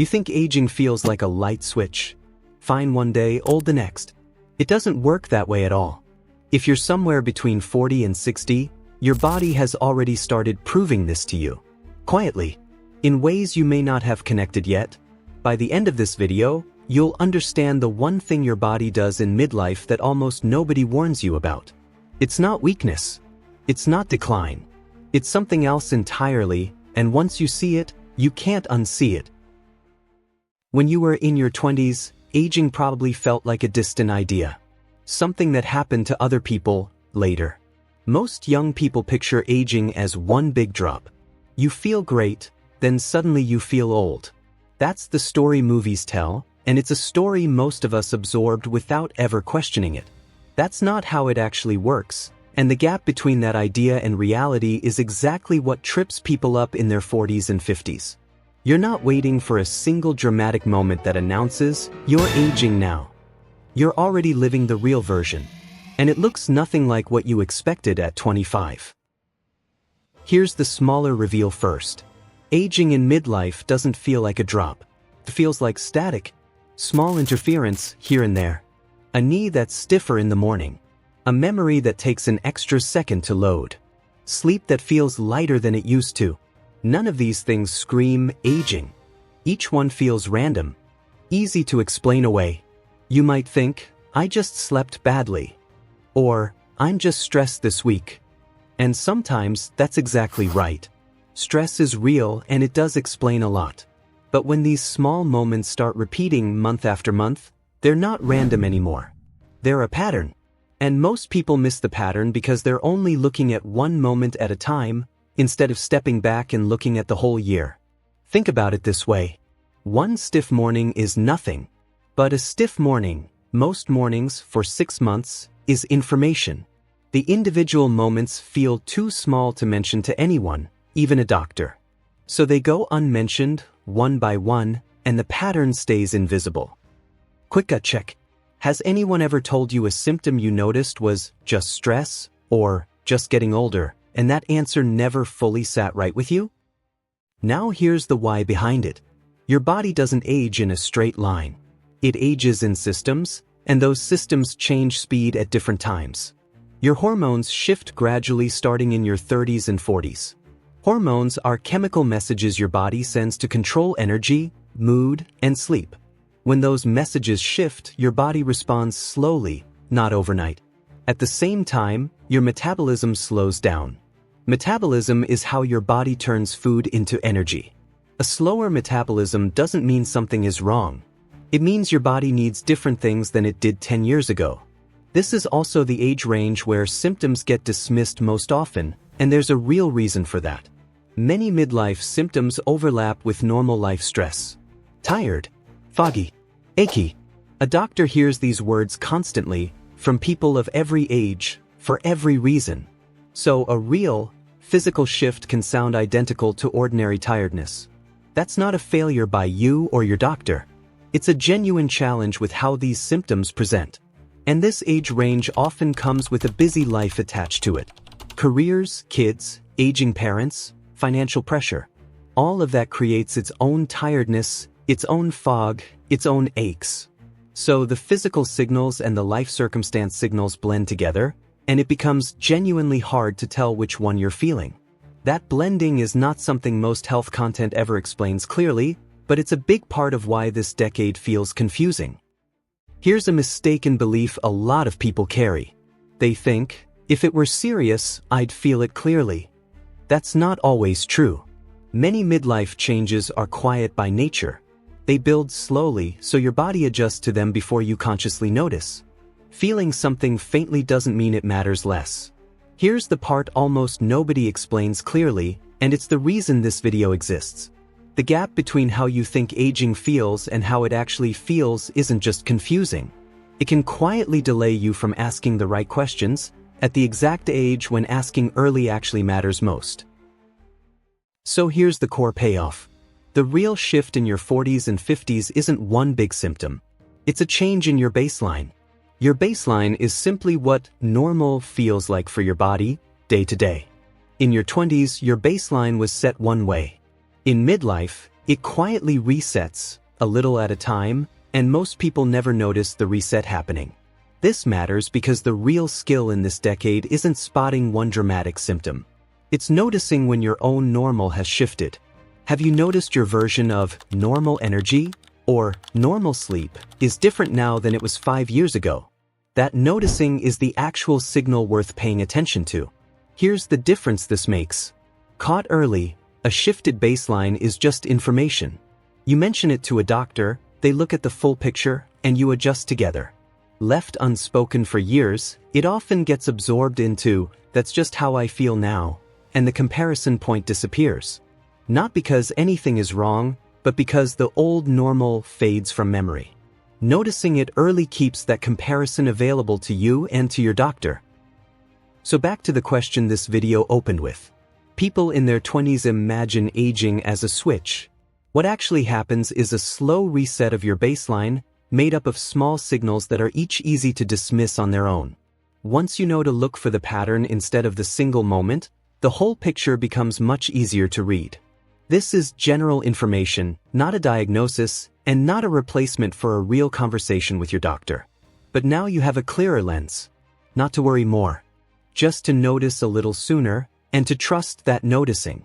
You think aging feels like a light switch. Fine one day, old the next. It doesn't work that way at all. If you're somewhere between 40 and 60, your body has already started proving this to you. Quietly. In ways you may not have connected yet. By the end of this video, you'll understand the one thing your body does in midlife that almost nobody warns you about. It's not weakness. It's not decline. It's something else entirely, and once you see it, you can't unsee it. When you were in your 20s, aging probably felt like a distant idea. Something that happened to other people later. Most young people picture aging as one big drop. You feel great, then suddenly you feel old. That's the story movies tell, and it's a story most of us absorbed without ever questioning it. That's not how it actually works, and the gap between that idea and reality is exactly what trips people up in their 40s and 50s. You're not waiting for a single dramatic moment that announces, you're aging now. You're already living the real version, and it looks nothing like what you expected at 25. Here's the smaller reveal first. Aging in midlife doesn't feel like a drop. It feels like static. Small interference here and there. A knee that's stiffer in the morning. A memory that takes an extra second to load. Sleep that feels lighter than it used to. None of these things scream aging. Each one feels random. Easy to explain away. You might think, I just slept badly. Or, I'm just stressed this week. And sometimes that's exactly right. Stress is real and it does explain a lot. But when these small moments start repeating month after month, they're not random anymore. They're a pattern. And most people miss the pattern because they're only looking at one moment at a time, instead of stepping back and looking at the whole year. Think about it this way. One stiff morning is nothing. But a stiff morning, most mornings for 6 months, is information. The individual moments feel too small to mention to anyone, even a doctor. So they go unmentioned, one by one, and the pattern stays invisible. Quick gut check. Has anyone ever told you a symptom you noticed was just stress, or just getting older, and that answer never fully sat right with you? Now here's the why behind it. Your body doesn't age in a straight line. It ages in systems, and those systems change speed at different times. Your hormones shift gradually starting in your 30s and 40s. Hormones are chemical messages your body sends to control energy, mood, and sleep. When those messages shift, your body responds slowly, not overnight. At the same time, your metabolism slows down. Metabolism is how your body turns food into energy. A slower metabolism doesn't mean something is wrong. It means your body needs different things than it did 10 years ago. This is also the age range where symptoms get dismissed most often, and there's a real reason for that. Many midlife symptoms overlap with normal life stress. Tired, foggy, achy. A doctor hears these words constantly, from people of every age, for every reason. So a real, physical shift can sound identical to ordinary tiredness. That's not a failure by you or your doctor. It's a genuine challenge with how these symptoms present. And this age range often comes with a busy life attached to it. Careers, kids, aging parents, financial pressure. All of that creates its own tiredness, its own fog, its own aches. So the physical signals and the life circumstance signals blend together, and it becomes genuinely hard to tell which one you're feeling. That blending is not something most health content ever explains clearly, but it's a big part of why this decade feels confusing. Here's a mistaken belief a lot of people carry. They think, if it were serious, I'd feel it clearly. That's not always true. Many midlife changes are quiet by nature. They build slowly, so your body adjusts to them before you consciously notice. Feeling something faintly doesn't mean it matters less. Here's the part almost nobody explains clearly, and it's the reason this video exists. The gap between how you think aging feels and how it actually feels isn't just confusing. It can quietly delay you from asking the right questions at the exact age when asking early actually matters most. So here's the core payoff. The real shift in your 40s and 50s isn't one big symptom. It's a change in your baseline. Your baseline is simply what normal feels like for your body, day to day. In your 20s, your baseline was set one way. In midlife, It quietly resets, a little at a time, and most people never notice the reset happening. This matters because the real skill in this decade isn't spotting one dramatic symptom. It's noticing when your own normal has shifted. Have you noticed your version of normal energy or normal sleep is different now than it was 5 years ago? That noticing is the actual signal worth paying attention to. Here's the difference this makes. Caught early, a shifted baseline is just information. You mention it to a doctor, they look at the full picture, and you adjust together. Left unspoken for years, it often gets absorbed into, "That's just how I feel now," and the comparison point disappears. Not because anything is wrong, but because the old normal fades from memory. Noticing it early keeps that comparison available to you and to your doctor. So back to the question this video opened with. People in their 20s imagine aging as a switch. What actually happens is a slow reset of your baseline, made up of small signals that are each easy to dismiss on their own. Once you know to look for the pattern instead of the single moment, the whole picture becomes much easier to read. This is general information, not a diagnosis, and not a replacement for a real conversation with your doctor. But now you have a clearer lens. Not to worry more. Just to notice a little sooner, and to trust that noticing.